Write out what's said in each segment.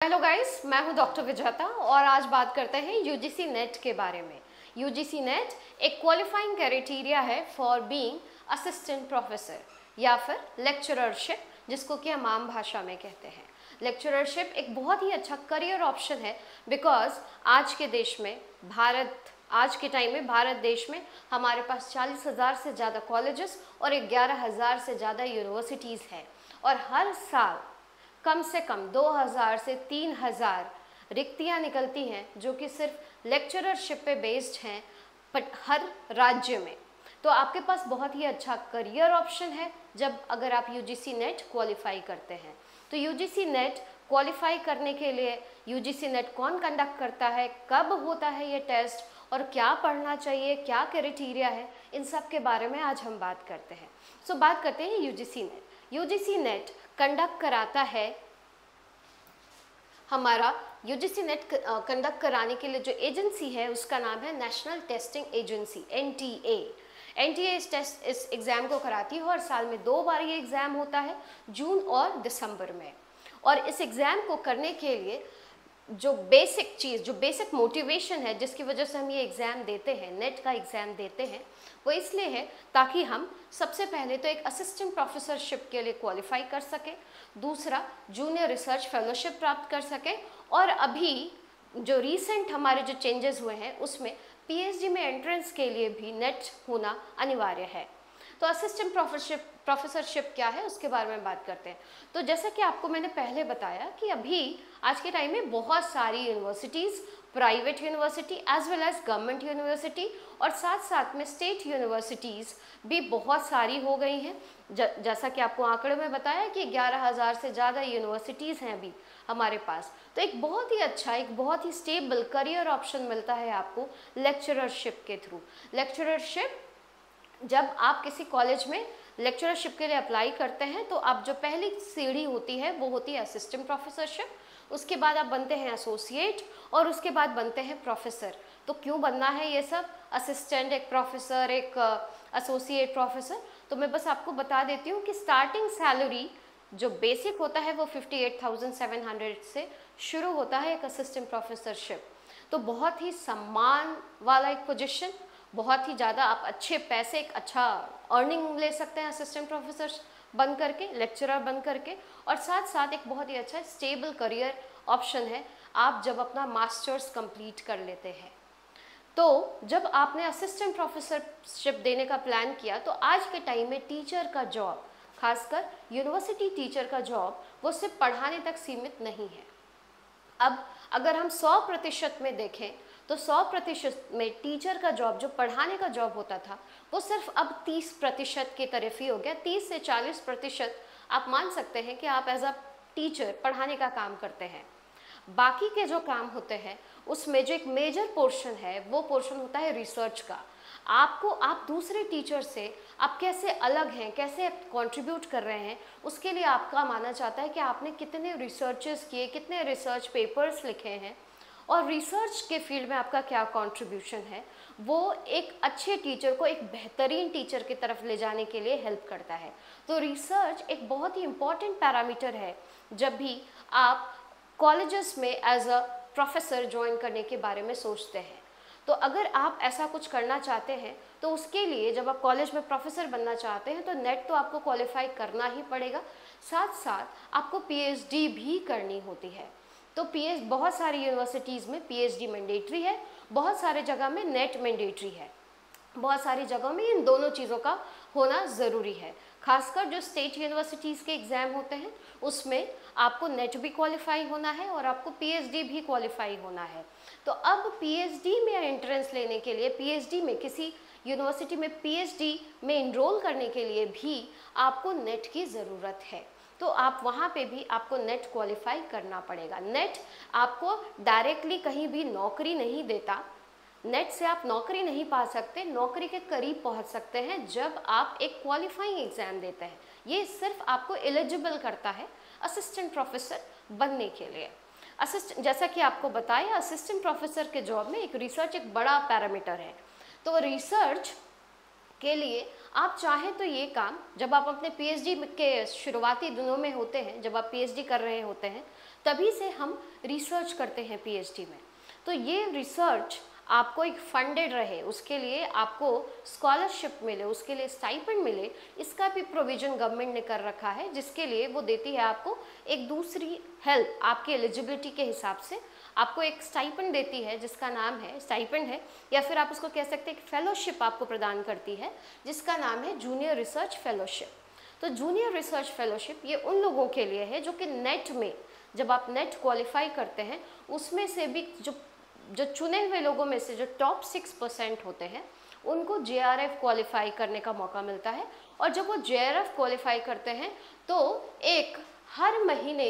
Hello guys, मैं हूं doctor विजेता और आज बात करते हैं यूजीसी नेट के बारे में। यूजीसी नेट एक क्वालिफाइंग क्राइटेरिया है फॉर बीइंग असिस्टेंट प्रोफेसर या फिर लेक्चररशिप, जिसको कि हम आम भाषा में कहते हैं। लेक्चररशिप एक बहुत ही अच्छा करियर ऑप्शन है बिकॉज आज के टाइम में भारत देश में हमारे पास 40,000 से ज़्यादा कॉलेजेस और 11,000 से ज़्यादा यूनिवर्सिटीज़ हैं और हर साल कम से कम 2,000 से 3,000 रिक्तियाँ निकलती हैं जो कि सिर्फ लेक्चररशिप पे बेस्ड हैं हर राज्य में। तो आपके पास बहुत ही अच्छा करियर ऑप्शन है जब अगर आप यूजीसी नेट क्वालिफाई करते हैं। तो यूजीसी नेट क्वालिफाई करने के लिए यूजीसी नेट कौन कंडक्ट करता है, कब होता है ये टेस्ट और क्या पढ़ना चाहिए, क्या क्राइटेरिया है, इन सब के बारे में आज हम बात करते हैं। सो बात करते हैं UGC net. UGC net conduct कराता है हमारा यूजीसी नेट कंडक्ट कराने के लिए जो एजेंसी है उसका नाम है national testing agency, NTA. NTA इस एग्ज़ाम को कराती है और साल में 2 बार ये एग्ज़ाम होता है, जून और दिसंबर में। और इस एग्ज़ाम को करने के लिए जो बेसिक मोटिवेशन है जिसकी वजह से हम ये एग्ज़ाम देते हैं, नेट का एग्ज़ाम देते हैं, वो इसलिए है ताकि हम सबसे पहले तो एक असिस्टेंट प्रोफेसरशिप के लिए क्वालिफाई कर सकें, दूसरा जूनियर रिसर्च फेलोशिप प्राप्त कर सकें और अभी जो रीसेंट हमारे जो चेंजेस हुए हैं उसमें पीएचडी में एंट्रेंस के लिए भी नेट होना अनिवार्य है। तो असिस्टेंट प्रोफेसरशिप क्या है उसके बारे में बात करते हैं। तो जैसा कि आपको मैंने पहले बताया कि अभी आज के टाइम में बहुत सारी universities, private university as well as government university और साथ साथ में स्टेट यूनिवर्सिटीज़ भी बहुत सारी हो गई हैं। जैसा कि आपको आंकड़े में बताया कि 11,000 से ज़्यादा यूनिवर्सिटीज़ हैं अभी हमारे पास। तो एक बहुत ही अच्छा, एक बहुत ही स्टेबल करियर ऑप्शन मिलता है आपको लेक्चररशिप के थ्रू। लेक्चररशिप जब आप किसी कॉलेज में लेक्चरशिप के लिए अप्लाई करते हैं तो आप जो पहली सीढ़ी होती है वो होती है असिस्टेंट प्रोफेसरशिप, उसके बाद आप बनते हैं एसोसिएट और उसके बाद बनते हैं प्रोफेसर। तो क्यों बनना है ये सब, असिस्टेंट, एक प्रोफेसर, एक एसोसिएट प्रोफेसर? तो मैं बस आपको बता देती हूँ कि स्टार्टिंग सैलरी जो बेसिक होता है वो 58,700 से शुरू होता है एक असिस्टेंट प्रोफेसरशिप। तो बहुत ही सम्मान वाला एक पोजीशन, बहुत ही ज़्यादा आप अच्छे पैसे, एक अच्छा अर्निंग ले सकते हैं असिस्टेंट प्रोफेसर बन करके, लेक्चरर बन करके, और साथ साथ एक बहुत ही अच्छा स्टेबल करियर ऑप्शन है आप जब अपना मास्टर्स कंप्लीट कर लेते हैं। तो जब आपने असिस्टेंट प्रोफेसरशिप देने का प्लान किया तो आज के टाइम में टीचर का जॉब, खासकर यूनिवर्सिटी टीचर का जॉब, वो सिर्फ पढ़ाने तक सीमित नहीं है। अब अगर हम 100% में देखें तो 100% में टीचर का जॉब, जो पढ़ाने का जॉब होता था, वो सिर्फ अब 30% की तरफ ही हो गया। 30 से 40% आप मान सकते हैं कि आप एज अ टीचर पढ़ाने का काम करते हैं। बाकी के जो काम होते हैं उसमें जो एक मेजर पोर्शन है वो पोर्शन होता है रिसर्च का। आप दूसरे टीचर से आप कैसे अलग हैं, कैसे कंट्रीब्यूट कर रहे हैं, उसके लिए आपका माना जाता है कि आपने कितने रिसर्चेस किए, कितने रिसर्च पेपर्स लिखे हैं और रिसर्च के फील्ड में आपका क्या कंट्रीब्यूशन है। वो एक अच्छे टीचर को एक बेहतरीन टीचर की तरफ ले जाने के लिए हेल्प करता है। तो रिसर्च एक बहुत ही इम्पॉर्टेंट पैरामीटर है जब भी आप कॉलेजेस में एज अ प्रोफेसर ज्वाइन करने के बारे में सोचते हैं। तो अगर आप ऐसा कुछ करना चाहते हैं तो उसके लिए जब आप कॉलेज में प्रोफेसर बनना चाहते हैं तो नेट तो आपको क्वालिफाई करना ही पड़ेगा, साथ साथ आपको पीएचडी भी करनी होती है। तो बहुत सारी यूनिवर्सिटीज़ में पीएचडी मैंडेटरी है, बहुत सारे जगह में नेट मैंडेटरी है, बहुत सारी जगहों में इन दोनों चीज़ों का होना ज़रूरी है। खासकर जो स्टेट यूनिवर्सिटीज़ के एग्ज़ाम होते हैं उसमें आपको नेट भी क्वालिफाई होना है और आपको पीएचडी भी क्वालिफाई होना है। तो अब पीएचडी में एंट्रेंस लेने के लिए, पीएचडी में किसी यूनिवर्सिटी में पीएचडी में इनरोल करने के लिए भी आपको नेट की ज़रूरत है। तो आप वहाँ पे भी आपको नेट क्वालिफाई करना पड़ेगा। नेट आपको डायरेक्टली कहीं भी नौकरी नहीं देता, नेट से आप नौकरी नहीं पा सकते, नौकरी के करीब पहुंच सकते हैं जब आप एक क्वालिफाइंग एग्ज़ाम देते हैं। ये सिर्फ आपको एलिजिबल करता है असिस्टेंट प्रोफेसर बनने के लिए। जैसा कि आपको बताया, असिस्टेंट प्रोफेसर के जॉब में एक रिसर्च एक बड़ा पैरामीटर है। तो रिसर्च के लिए आप चाहें तो ये काम जब आप अपने पीएचडी के शुरुआती दिनों में होते हैं, जब आप पीएचडी कर रहे होते हैं, तभी से हम रिसर्च करते हैं पीएचडी में। तो ये रिसर्च आपको एक फंडेड रहे, उसके लिए आपको स्कॉलरशिप मिले, उसके लिए स्टाइपेंड मिले, इसका भी प्रोविजन गवर्नमेंट ने कर रखा है, जिसके लिए वो देती है आपको एक दूसरी हेल्प, आपकी एलिजिबिलिटी के हिसाब से आपको एक स्टाइपेंड देती है जिसका नाम है स्टाइपेंड है, या फिर आप उसको कह सकते हैं एक फेलोशिप आपको प्रदान करती है जिसका नाम है जूनियर रिसर्च फेलोशिप। तो जूनियर रिसर्च फेलोशिप ये उन लोगों के लिए है जो कि नेट में, जब आप नेट क्वालिफाई करते हैं उसमें से भी जो चुने हुए लोगों में से जो टॉप 6% होते हैं उनको जेआरएफ क्वालिफाई करने का मौका मिलता है। और जब वो जेआरएफ क्वालिफाई करते हैं तो एक हर महीने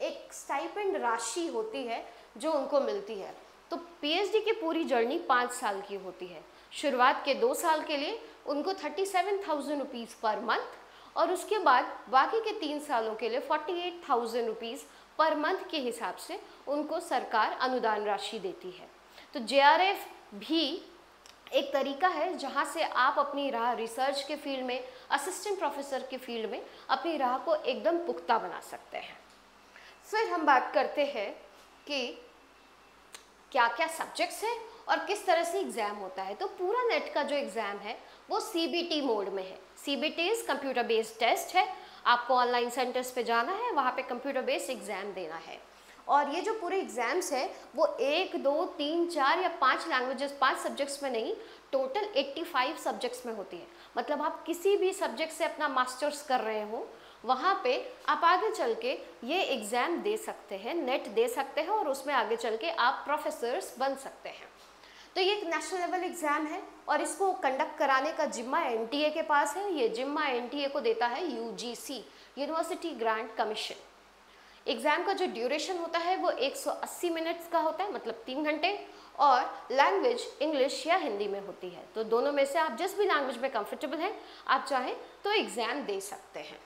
एक स्टाइपेंड राशि होती है जो उनको मिलती है। तो पीएचडी की पूरी जर्नी 5 साल की होती है। शुरुआत के 2 साल के लिए उनको 37,000 रुपीज़ पर मंथ, और उसके बाद बाकी के 3 सालों के लिए 48,000 रुपीज़ पर मंथ के हिसाब से उनको सरकार अनुदान राशि देती है। तो जेआरएफ भी एक तरीका है जहाँ से आप अपनी राह रिसर्च के फील्ड में, असिस्टेंट प्रोफेसर के फील्ड में अपनी राह को एकदम पुख्ता बना सकते हैं। फिर हम बात करते हैं कि क्या क्या सब्जेक्ट्स हैं और किस तरह से एग्ज़ाम होता है। तो पूरा नेट का जो एग्ज़ाम है वो सीबीटी मोड में है। CBT is computer based test है। आपको ऑनलाइन सेंटर्स पे जाना है, वहाँ पे कंप्यूटर बेस्ड एग्ज़ाम देना है। और ये जो पूरे एग्ज़ाम्स है वो 1, 2, 3, 4 या 5 लैंग्वेजेस, 5 सब्जेक्ट्स में नहीं, टोटल 85 सब्जेक्ट्स में होती है। मतलब आप किसी भी सब्जेक्ट से अपना मास्टर्स कर रहे हो, वहाँ पे आप आगे चल के ये एग्ज़ाम दे सकते हैं, नेट दे सकते हैं, और उसमें आगे चल के आप प्रोफेसर्स बन सकते हैं। तो ये एक नेशनल लेवल एग्ज़ाम है और इसको कंडक्ट कराने का जिम्मा एनटीए के पास है। ये जिम्मा एनटीए को देता है UGC, university grant commission. Exam का जो ड्यूरेशन होता है वो 180 मिनट्स का होता है, मतलब 3 घंटे, और लैंग्वेज इंग्लिश या हिंदी में होती है। तो दोनों में से आप जिस भी लैंग्वेज में कंफर्टेबल हैं, आप चाहें तो एग्ज़ाम दे सकते हैं।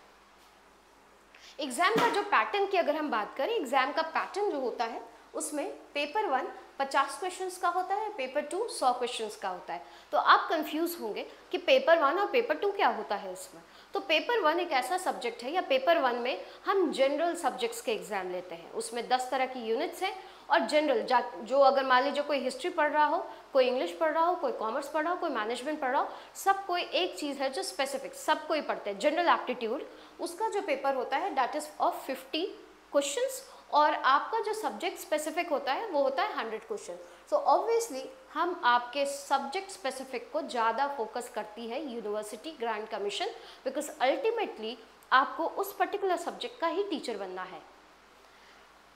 एग्ज़ाम का जो पैटर्न की अगर हम बात करें, एग्ज़ाम का पैटर्न जो होता है उसमें पेपर 1 50 क्वेश्चंस का होता है, पेपर 2 100 क्वेश्चंस का होता है। तो आप कंफ्यूज होंगे कि पेपर 1 और पेपर 2 क्या होता है इसमें। तो पेपर 1 एक ऐसा सब्जेक्ट है, या पेपर 1 में हम जनरल सब्जेक्ट्स के एग्ज़ाम लेते हैं। उसमें 10 तरह की यूनिट्स हैं, और जनरल जो अगर मान लीजिए कोई हिस्ट्री पढ़ रहा हो, कोई इंग्लिश पढ़ रहा हो, कोई कॉमर्स पढ़ रहा हो, कोई मैनेजमेंट पढ़ रहा हो, सब कोई एक चीज़ है जो स्पेसिफिक सब कोई पढ़ते हैं, जनरल एप्टीट्यूड। उसका जो पेपर होता है दैट इज़ ऑफ 50 क्वेश्चंस, और आपका जो सब्जेक्ट स्पेसिफिक होता है वो होता है 100 क्वेश्चन। सो ऑब्वियसली हम आपके सब्जेक्ट स्पेसिफिक को ज़्यादा फोकस करती है university grant commission, because ultimately आपको उस पर्टिकुलर सब्जेक्ट का ही टीचर बनना है।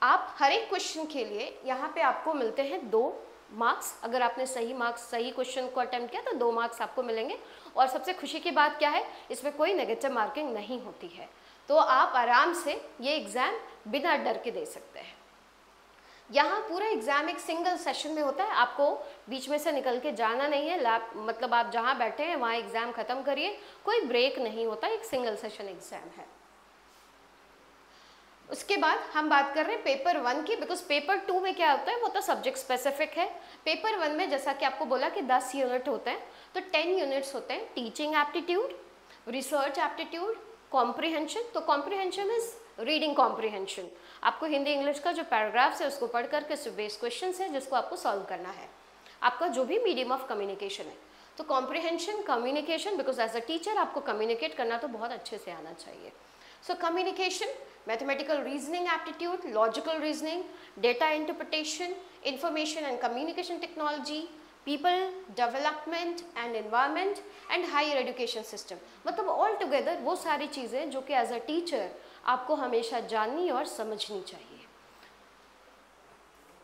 आप हर एक क्वेश्चन के लिए यहाँ पे आपको मिलते हैं 2 मार्क्स। अगर आपने सही क्वेश्चन को अटेम्प्ट किया तो 2 मार्क्स आपको मिलेंगे। और सबसे खुशी की बात क्या है, इसमें कोई नेगेटिव मार्किंग नहीं होती है। तो आप आराम से ये एग्ज़ाम बिना डर के दे सकते हैं। यहाँ पूरा एग्ज़ाम एक सिंगल सेशन में होता है, आपको बीच में से निकल के जाना नहीं है। मतलब आप जहाँ बैठे हैं वहाँ एग्ज़ाम ख़त्म करिए, कोई ब्रेक नहीं होता, एक सिंगल सेशन एग्ज़ाम है। उसके बाद हम बात कर रहे हैं पेपर 1 की, बिकॉज पेपर 2 में क्या होता है वो तो सब्जेक्ट स्पेसिफिक है। पेपर 1 में जैसा कि आपको बोला कि 10 यूनिट होते हैं, तो 10 यूनिट्स होते हैं। Teaching aptitude, research aptitude, comprehension. तो कॉम्प्रिहेंशन इज रीडिंग कॉम्प्रिहेंशन। आपको हिंदी इंग्लिश का जो पैराग्राफ्स है उसको पढ़ करके उससे बेस्ड क्वेश्चन है जिसको आपको सॉल्व करना है, आपका जो भी मीडियम ऑफ कम्युनिकेशन है। तो comprehension, communication, because as a teacher आपको कम्युनिकेट करना तो बहुत अच्छे से आना चाहिए। So communication, mathematical reasoning aptitude, logical reasoning, data interpretation, information and communication technology, people development and environment and higher education system. मतलब ऑल टुगेदर वो सारी चीज़ें जो कि एज अ टीचर आपको हमेशा जाननी और समझनी चाहिए।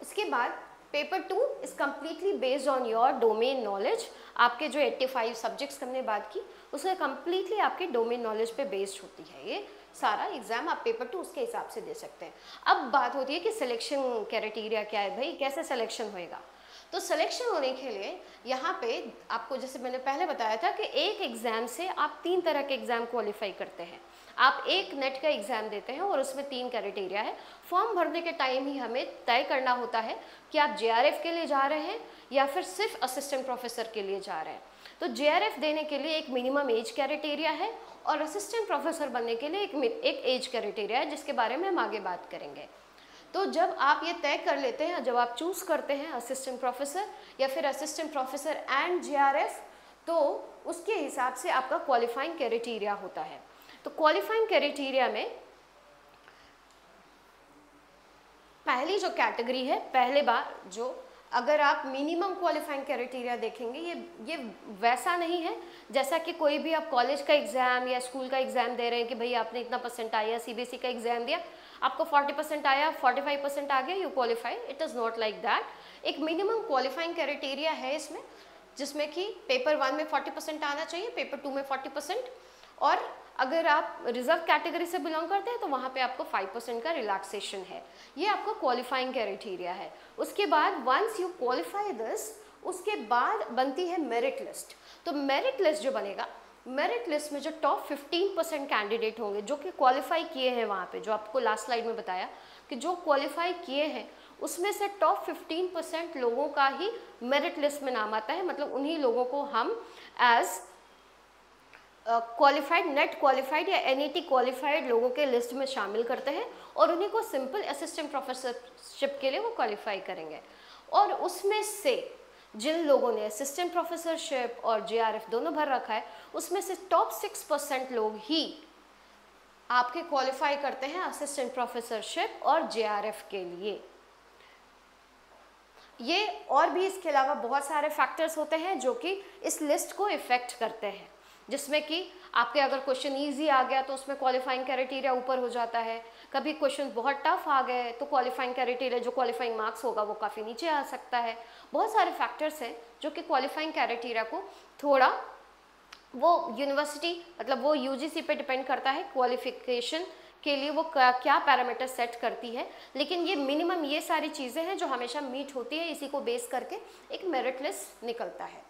इसके बाद paper 2 is completely based on your domain knowledge. आपके जो 85 सब्जेक्ट्स हमने बात की उसमें कम्प्लीटली आपके डोमेन नॉलेज पे बेस्ड होती है ये सारा एग्जाम। आप पेपर 2 उसके हिसाब से दे सकते हैं। अब बात होती है कि सिलेक्शन क्राइटेरिया क्या है, भाई कैसे सिलेक्शन होएगा। तो सिलेक्शन होने के लिए यहाँ पे आपको, जैसे मैंने पहले बताया था कि एक एग्ज़ाम से आप 3 तरह के एग्ज़ाम क्वालिफाई करते हैं। आप एक नेट का एग्ज़ाम देते हैं और उसमें 3 क्राइटेरिया है। फॉर्म भरने के टाइम ही हमें तय करना होता है कि आप जेआरएफ के लिए जा रहे हैं या फिर सिर्फ असिस्टेंट प्रोफेसर के लिए जा रहे हैं। तो जेआरएफ देने के लिए एक मिनिमम एज क्राइटेरिया है और असिस्टेंट प्रोफेसर बनने के लिए एक एज क्राइटेरिया है जिसके बारे में हम आगे बात करेंगे। तो जब आप ये तय कर लेते हैं, जब आप चूज करते हैं असिस्टेंट प्रोफेसर या फिर असिस्टेंट प्रोफेसर एंड जेआरएफ, तो उसके हिसाब से आपका क्वालिफाइंग क्राइटेरिया होता है। तो क्वालिफाइंग क्राइटेरिया में पहली जो कैटेगरी है, पहले बार जो अगर आप मिनिमम क्वालिफाइंग क्राइटेरिया देखेंगे, ये वैसा नहीं है जैसा कि कोई भी आप कॉलेज का एग्जाम या स्कूल का एग्जाम दे रहे हैं कि भाई आपने इतना परसेंट आया, सीबीएसई का एग्जाम दिया, आपको 40% आया, 45% आ गया, you qualify. It is not like that. एक मिनिमम क्वालिफाइंग क्राइटेरिया है इसमें, जिसमें कि पेपर 1 में 40% आना चाहिए, पेपर 2 में 40%, और अगर आप रिजर्व कैटेगरी से बिलोंग करते हैं तो वहाँ पे आपको 5% का रिलैक्सेशन है। ये आपका क्वालिफाइंग क्राइटेरिया है। उसके बाद वंस यू क्वालिफाई दिस, उसके बाद बनती है मेरिट लिस्ट। तो मेरिट लिस्ट जो बनेगा, मेरिट लिस्ट में जो टॉप 15% कैंडिडेट होंगे जो कि क्वालिफाई किए हैं, वहाँ पे जो आपको लास्ट स्लाइड में बताया कि जो क्वालिफाई किए हैं उसमें से टॉप 15% लोगों का ही मेरिट लिस्ट में नाम आता है। मतलब उन्हीं लोगों को हम एज क्वालिफाइड, नेट क्वालिफाइड या एनईटी क्वालिफाइड लोगों के लिस्ट में शामिल करते हैं और उन्हीं को सिंपल असिस्टेंट प्रोफेसरशिप के लिए वो क्वालिफाई करेंगे। और उसमें से जिन लोगों ने असिस्टेंट प्रोफेसरशिप और जेआरएफ दोनों भर रखा है, उसमें से टॉप 6% लोग ही आपके क्वालिफाई करते हैं असिस्टेंट प्रोफेसरशिप और जेआरएफ के लिए। ये और भी इसके अलावा बहुत सारे फैक्टर्स होते हैं जो कि इस लिस्ट को इफेक्ट करते हैं, जिसमें कि आपके अगर क्वेश्चन इजी आ गया तो उसमें क्वालिफाइंग क्राइटेरिया ऊपर हो जाता है, कभी क्वेश्चन बहुत टफ आ गए तो क्वालिफाइंग क्राइटेरिया जो क्वालिफाइंग मार्क्स होगा वो काफ़ी नीचे आ सकता है। बहुत सारे फैक्टर्स हैं जो कि क्वालिफाइंग क्राइटेरिया को थोड़ा, वो यूनिवर्सिटी मतलब वो यूजीसी पे डिपेंड करता है क्वालिफिकेशन के लिए वो क्या पैरामीटर सेट करती है, लेकिन ये मिनिमम ये सारी चीज़ें हैं जो हमेशा मीट होती है, इसी को बेस करके एक मेरिट लिस्ट निकलता है।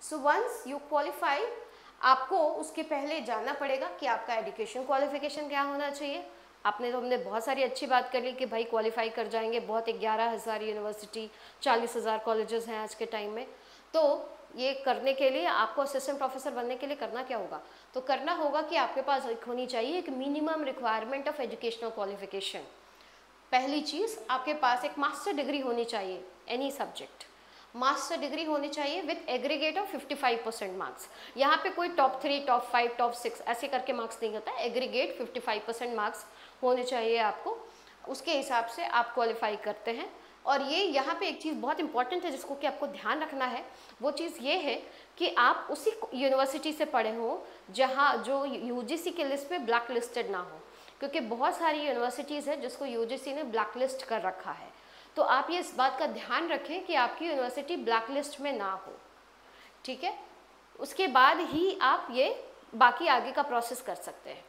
सो वंस यू क्वालिफाई, आपको उसके पहले जानना पड़ेगा कि आपका एजुकेशन क्वालिफिकेशन क्या होना चाहिए। आपने तो हमने बहुत सारी अच्छी बात कर ली कि भाई क्वालिफाई कर जाएंगे, बहुत 11,000 यूनिवर्सिटी, 40,000 कॉलेजेस हैं आज के टाइम में। तो ये करने के लिए आपको असिस्टेंट प्रोफेसर बनने के लिए करना क्या होगा, तो करना होगा कि आपके पास एक होनी चाहिए एक minimum requirement of educational qualification. पहली चीज़, आपके पास एक मास्टर डिग्री होनी चाहिए, एनी सब्जेक्ट मास्टर डिग्री होनी चाहिए विथ एग्रीगेट ऑफ 55% मार्क्स। यहाँ पे कोई टॉप 3, टॉप 5, टॉप 6 ऐसे करके मार्क्स नहीं होता है, एग्रीगेट 55% मार्क्स होने चाहिए आपको, उसके हिसाब से आप क्वालिफाई करते हैं। और ये यहाँ पे एक चीज़ बहुत इंपॉर्टेंट है जिसको कि आपको ध्यान रखना है, वो चीज़ ये है कि आप उसी यूनिवर्सिटी से पढ़े हों जहाँ जो यूजीसी के लिस्ट में ब्लैक लिस्टेड ना हो, क्योंकि बहुत सारी यूनिवर्सिटीज़ हैं जिसको यूजीसी ने ब्लैक लिस्ट कर रखा है। तो आप ये इस बात का ध्यान रखें कि आपकी यूनिवर्सिटी ब्लैक लिस्ट में ना हो, ठीक है। उसके बाद ही आप ये बाकी आगे का प्रोसेस कर सकते हैं।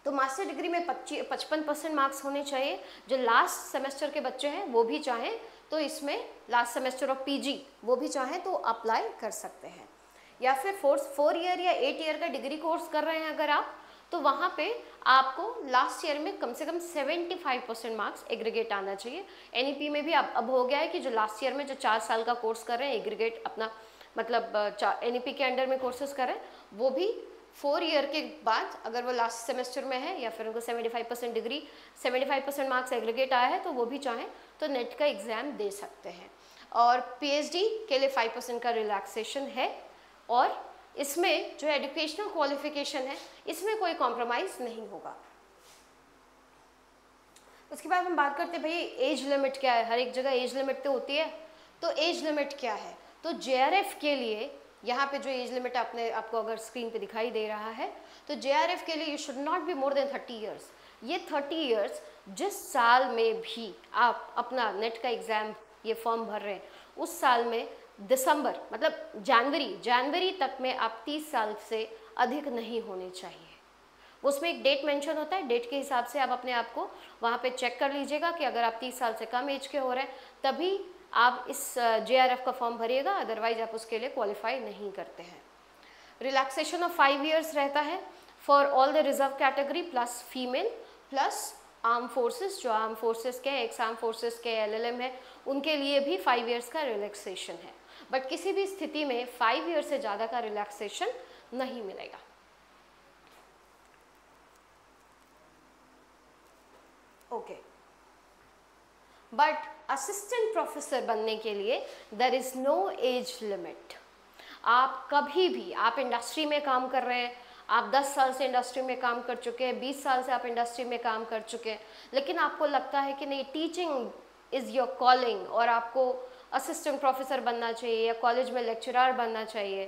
तो मास्टर डिग्री में 55% मार्क्स होने चाहिए। जो लास्ट सेमेस्टर के बच्चे हैं वो भी चाहें तो इसमें लास्ट सेमेस्टर ऑफ पीजी वो भी चाहें तो अप्लाई कर सकते हैं। या फिर 4 ईयर या 8 ईयर का डिग्री कोर्स कर रहे हैं अगर आप, तो वहाँ पे आपको लास्ट ईयर में कम से कम 75% मार्क्स एग्रीगेट आना चाहिए। एनईपी में भी अब हो गया है कि जो लास्ट ईयर में जो 4 साल का कोर्स कर रहे हैं एग्रीगेट अपना मतलब एनईपी के अंडर में कोर्सेज कर रहे हैं, वो भी 4 ईयर के बाद अगर वो लास्ट सेमेस्टर में है या फिर उनको 75% डिग्री 75% मार्क्स एग्रीगेट आया है तो वो भी चाहें तो नेट का एग्ज़ाम दे सकते हैं। और पीएचडी के लिए 5% का रिलैक्सेशन है। और इसमें जो एजुकेशनल क्वालिफिकेशन है इसमें कोई कॉम्प्रोमाइज़ नहीं होगा। उसके बाद हम बात करते हैं भाई एज लिमिट क्या है। हर एक जगह एज लिमिट तो होती है, तो एज लिमिट क्या है। तो जेआरएफ के लिए यहाँ पे जो एज लिमिट आपको अगर स्क्रीन पे दिखाई दे रहा है, तो जेआरएफ के लिए you should not be more than 30 years. ये 30 ईयर्स जिस साल में भी आप अपना नेट का एग्ज़ाम ये फॉर्म भर रहे हैं उस साल में दिसंबर मतलब जनवरी तक में आप 30 साल से अधिक नहीं होने चाहिए। उसमें एक डेट मेंशन होता है, डेट के हिसाब से आप अपने आप को वहाँ पे चेक कर लीजिएगा कि अगर आप 30 साल से कम एज के हो रहे हैं तभी आप इस जेआरएफ का फॉर्म भरिएगा, अदरवाइज आप उसके लिए क्वालिफाई नहीं करते हैं। रिलैक्सेशन ऑफ 5 ईयर्स रहता है for all the reserve category plus female plus arm forces. जो आर्म फोर्सेस के एक्स आर्म फोर्सेस के एलएलएम है उनके लिए भी 5 ईयर्स का रिलैक्सेशन है, बट किसी भी स्थिति में 5 ईयर से ज़्यादा का रिलैक्सेशन नहीं मिलेगा। ओके बट असिस्टेंट प्रोफेसर बनने के लिए there is no age limit. आप कभी भी, आप इंडस्ट्री में काम कर रहे हैं, आप 10 साल से इंडस्ट्री में काम कर चुके हैं, 20 साल से आप इंडस्ट्री में काम कर चुके हैं, लेकिन आपको लगता है कि नहीं टीचिंग इज़ योर कॉलिंग और आपको असिस्टेंट प्रोफेसर बनना चाहिए या कॉलेज में लेक्चरर बनना चाहिए,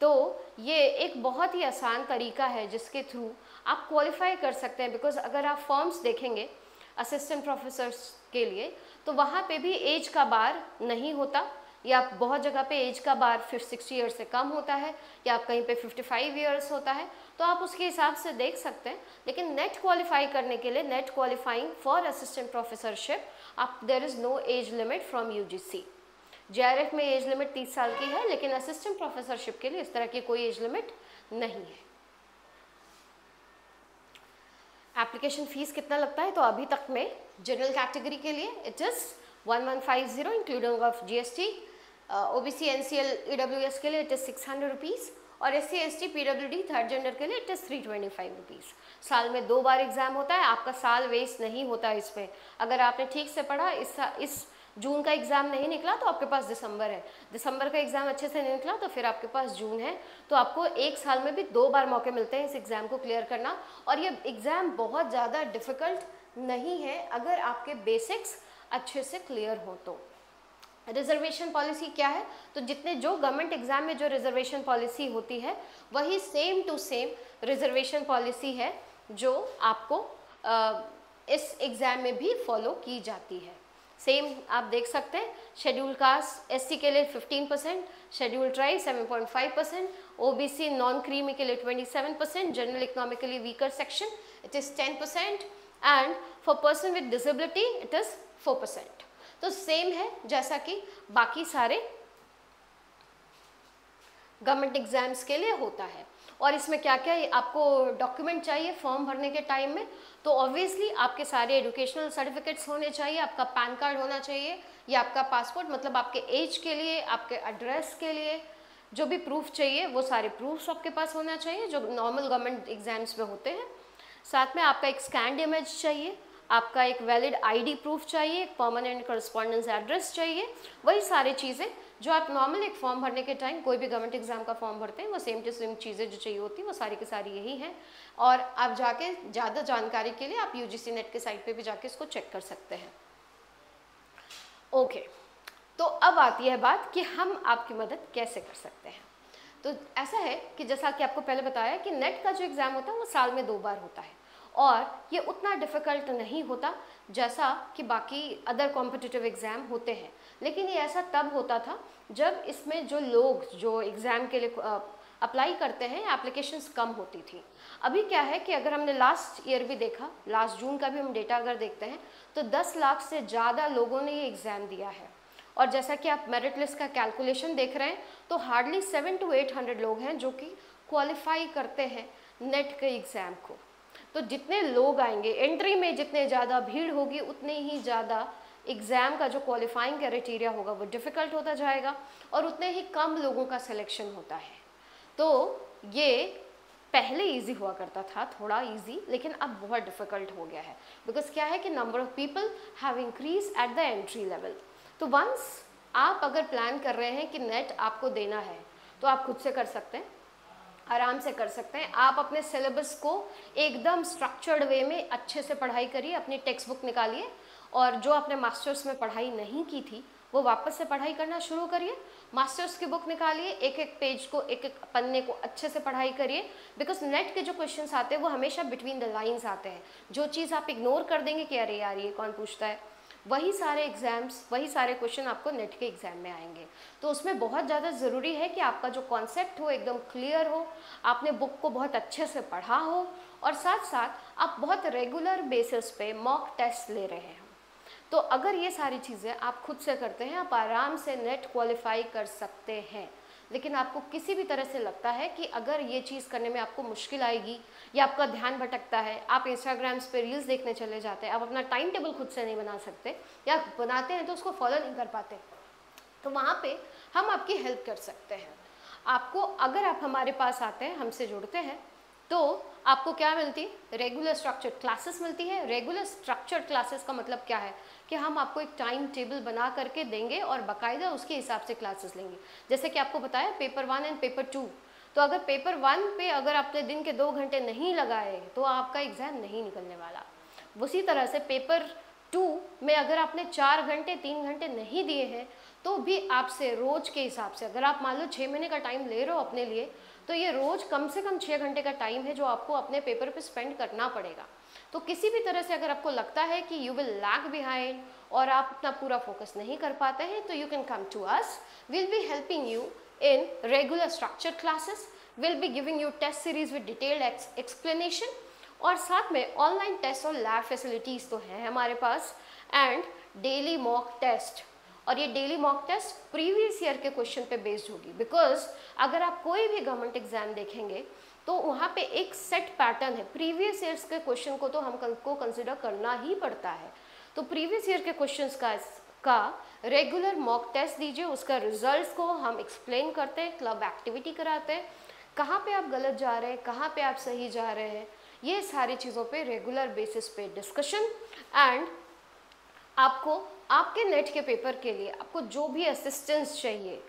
तो ये एक बहुत ही आसान तरीका है जिसके थ्रू आप क्वालिफाई कर सकते हैं। बिकॉज अगर आप फॉर्म्स देखेंगे असिस्टेंट प्रोफेसर्स के लिए तो वहाँ पे भी एज का बार नहीं होता, या बहुत जगह पे एज का बार 60 ईयर्स से कम होता है, या कहीं पे 55 ईयर्स होता है, तो आप उसके हिसाब से देख सकते हैं। लेकिन नेट क्वालिफाई करने के लिए, NET qualifying for assistant professorship, आप there is no age limit from UGC. JRF में एज लिमिट 30 साल की है, लेकिन असिस्टेंट प्रोफेसरशिप के लिए इस तरह की कोई एज लिमिट नहीं है। एप्लीकेशन फीस कितना लगता है? तो अभी तक में जनरल कैटेगरी के लिए it is 1150 including of GST, OBC NCL EWS के लिए इट इज़ 600 रुपीज़, और SC ST PWD third gender के लिए इट इज़ 325 रुपीज़। साल में 2 बार एग्जाम होता है, आपका साल वेस्ट नहीं होता इसमें। अगर आपने ठीक से पढ़ा, इस जून का एग्ज़ाम नहीं निकला तो आपके पास दिसंबर है, दिसंबर का एग्ज़ाम अच्छे से नहीं निकला तो फिर आपके पास जून है। तो आपको एक साल में भी 2 बार मौके मिलते हैं इस एग्ज़ाम को क्लियर करना। और ये एग्ज़ाम बहुत ज़्यादा डिफ़िकल्ट नहीं है अगर आपके बेसिक्स अच्छे से क्लियर हो तो। रिजर्वेशन पॉलिसी क्या है? तो जितने जो गवर्नमेंट एग्जाम में जो रिजर्वेशन पॉलिसी होती है वही same to same reservation policy है जो आपको इस एग्ज़ाम में भी फॉलो की जाती है। सेम आप देख सकते हैं, शेड्यूल कास्ट एससी के लिए 15%, schedule tribe 7.5%, OBC non creamy के लिए 27%, general economically weaker section it is 10% and for person with disability it is 4%। तो सेम है जैसा कि बाकी सारे गवर्नमेंट एग्जाम्स के लिए होता है। और इसमें क्या क्या आपको डॉक्यूमेंट चाहिए फॉर्म भरने के टाइम में? तो ऑब्वियसली आपके सारे एजुकेशनल सर्टिफिकेट्स होने चाहिए, आपका पैन कार्ड होना चाहिए या आपका पासपोर्ट, मतलब आपके एज के लिए, आपके एड्रेस के लिए जो भी प्रूफ चाहिए वो सारे प्रूफ्स आपके पास होना चाहिए जो नॉर्मल गवर्नमेंट एग्जाम्स में होते हैं। साथ में आपका एक स्कैन्ड इमेज चाहिए, आपका एक वैलिड आईडी प्रूफ चाहिए, एक परमानेंट करस्पॉन्डेंस एड्रेस चाहिए। वही सारी चीज़ें जो आप नॉर्मल एक फॉर्म भरने के टाइम कोई भी गवर्नमेंट एग्जाम का फॉर्म भरते हैं वो सेम टू सेम चीज़ें जो चाहिए होती हैं वो सारी की सारी यही हैं। और आप जाके ज़्यादा जानकारी के लिए आप यूजीसी नेट के साइट पे भी जाके इसको चेक कर सकते हैं। ओके, तो अब आती है बात कि हम आपकी मदद कैसे कर सकते हैं। तो ऐसा है कि जैसा कि आपको पहले बताया कि नेट का जो एग्ज़ाम होता है वो साल में 2 बार होता है और ये उतना डिफ़िकल्ट नहीं होता जैसा कि बाकी अदर कॉम्पिटिटिव एग्ज़ाम होते हैं। लेकिन ये ऐसा तब होता था जब इसमें जो लोग जो एग्ज़ाम के लिए अप्लाई करते हैं एप्लीकेशंस कम होती थी। अभी क्या है कि अगर हमने लास्ट ईयर भी देखा, लास्ट जून का भी हम डेटा अगर देखते हैं तो 10 लाख से ज़्यादा लोगों ने ये एग्ज़ाम दिया है। और जैसा कि आप मेरिट लिस्ट का कैलकुलेशन देख रहे हैं तो हार्डली 700 to 800 लोग हैं जो कि क्वालिफाई करते हैं नेट के एग्ज़ाम को। तो जितने लोग आएंगे एंट्री में, जितने ज़्यादा भीड़ होगी उतने ही ज़्यादा एग्ज़ाम का जो क्वालिफाइंग क्राइटेरिया होगा वो डिफ़िकल्ट होता जाएगा और उतने ही कम लोगों का सिलेक्शन होता है। तो ये पहले इजी हुआ करता था, थोड़ा इजी, लेकिन अब बहुत डिफ़िकल्ट हो गया है बिकॉज क्या है कि number of people have increase at the entry level. तो वंस आप अगर प्लान कर रहे हैं कि नेट आपको देना है तो आप खुद से कर सकते हैं, आराम से कर सकते हैं। आप अपने सिलेबस को एकदम स्ट्रक्चर्ड वे में अच्छे से पढ़ाई करिए, अपनी टेक्स्ट बुक निकालिए और जो आपने मास्टर्स में पढ़ाई नहीं की थी वो वापस से पढ़ाई करना शुरू करिए। मास्टर्स की बुक निकालिए, एक एक पेज को, एक एक पन्ने को अच्छे से पढ़ाई करिए बिकॉज नेट के जो क्वेश्चंस आते हैं वो हमेशा बिटवीन द लाइंस आते हैं। जो चीज़ आप इग्नोर कर देंगे कि अरे यार ये कौन पूछता है, वही सारे एग्ज़ाम्स, वही सारे क्वेश्चन आपको नेट के एग्ज़ाम में आएंगे। तो उसमें बहुत ज़्यादा ज़रूरी है कि आपका जो कॉन्सेप्ट हो एकदम क्लियर हो, आपने बुक को बहुत अच्छे से पढ़ा हो और साथ साथ आप बहुत रेगुलर बेसिस पे मॉक टेस्ट ले रहे हैं। तो अगर ये सारी चीज़ें आप खुद से करते हैं आप आराम से नेट क्वालिफाई कर सकते हैं। लेकिन आपको किसी भी तरह से लगता है कि अगर ये चीज़ करने में आपको मुश्किल आएगी या आपका ध्यान भटकता है, आप इंस्टाग्राम्स पे रील्स देखने चले जाते हैं, आप अपना टाइम टेबल खुद से नहीं बना सकते या बनाते हैं तो उसको फॉलो नहीं कर पाते, तो वहाँ पे हम आपकी हेल्प कर सकते हैं। आपको अगर आप हमारे पास आते हैं, हमसे जुड़ते हैं, तो आपको क्या मिलती है, रेगुलर स्ट्रक्चर्ड क्लासेस मिलती है। रेगुलर स्ट्रक्चर्ड क्लासेस का मतलब क्या है कि हम आपको एक टाइम टेबल बना करके देंगे और बाकायदा उसके हिसाब से क्लासेस लेंगे। जैसे कि आपको बताया पेपर 1 एंड पेपर 2, तो अगर पेपर 1 पे अगर आपने दिन के 2 घंटे नहीं लगाए तो आपका एग्ज़ाम नहीं निकलने वाला। उसी तरह से पेपर 2 में अगर आपने 4 घंटे 3 घंटे नहीं दिए हैं तो भी आपसे रोज़ के हिसाब से, अगर आप मान लो 6 महीने का टाइम ले रहे हो अपने लिए, तो ये रोज़ कम से कम 6 घंटे का टाइम है जो आपको अपने पेपर पे स्पेंड करना पड़ेगा। तो किसी भी तरह से अगर आपको लगता है कि यू विल लैग बिहाइंड और आप अपना पूरा फोकस नहीं कर पाते हैं, तो you can come to us, will be helping you in regular structured classes, will be giving you test series with detailed explanation, और साथ में ऑनलाइन टेस्ट और लैब फैसिलिटीज़ तो है हमारे पास, एंड डेली मॉक टेस्ट। और ये daily mock test previous year के क्वेश्चन पे बेस्ड होगी, बिकॉज अगर आप कोई भी गवर्नमेंट एग्जाम देखेंगे तो वहाँ पे एक सेट पैटर्न है। प्रीवियस ईयर्स के क्वेश्चन को तो हमको कंसिडर करना ही पड़ता है। तो प्रीवियस ईयर के क्वेश्चंस का रेगुलर मॉक टेस्ट दीजिए, उसका रिजल्ट्स को हम एक्सप्लेन करते हैं, क्लब एक्टिविटी कराते हैं, कहाँ पे आप गलत जा रहे हैं, कहाँ पे आप सही जा रहे हैं, ये सारी चीज़ों पे रेगुलर बेसिस पे डिस्कशन। एंड आपको आपके नेट के पेपर के लिए आपको जो भी असिस्टेंस चाहिए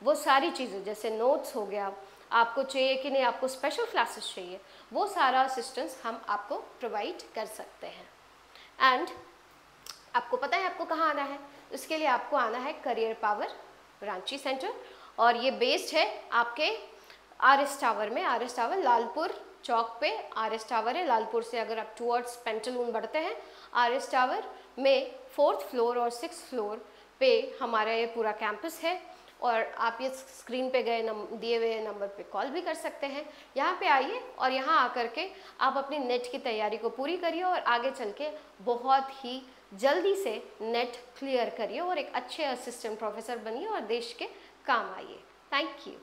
वो सारी चीज़ें, जैसे नोट्स हो गया, आपको चाहिए कि नहीं आपको स्पेशल क्लासेस चाहिए, वो सारा असिस्टेंस हम आपको प्रोवाइड कर सकते हैं। एंड आपको पता है आपको कहाँ आना है, इसके लिए आपको आना है करियर पावर रांची सेंटर, और ये बेस्ड है आपके RS टावर में। RS टावर लालपुर चौक पे RS टावर है। लालपुर से अगर आप टूवर्ड्स पेंटालून बढ़ते हैं, RS टावर में 4th फ्लोर और 6th फ्लोर पे हमारा ये पूरा कैंपस है। और आप ये स्क्रीन पे गए दिए हुए नंबर पे कॉल भी कर सकते हैं। यहाँ पे आइए और यहाँ आकर के आप अपनी नेट की तैयारी को पूरी करिए और आगे चल के बहुत ही जल्दी से नेट क्लियर करिए और एक अच्छे असिस्टेंट प्रोफेसर बनिए और देश के काम आइए। Thank you.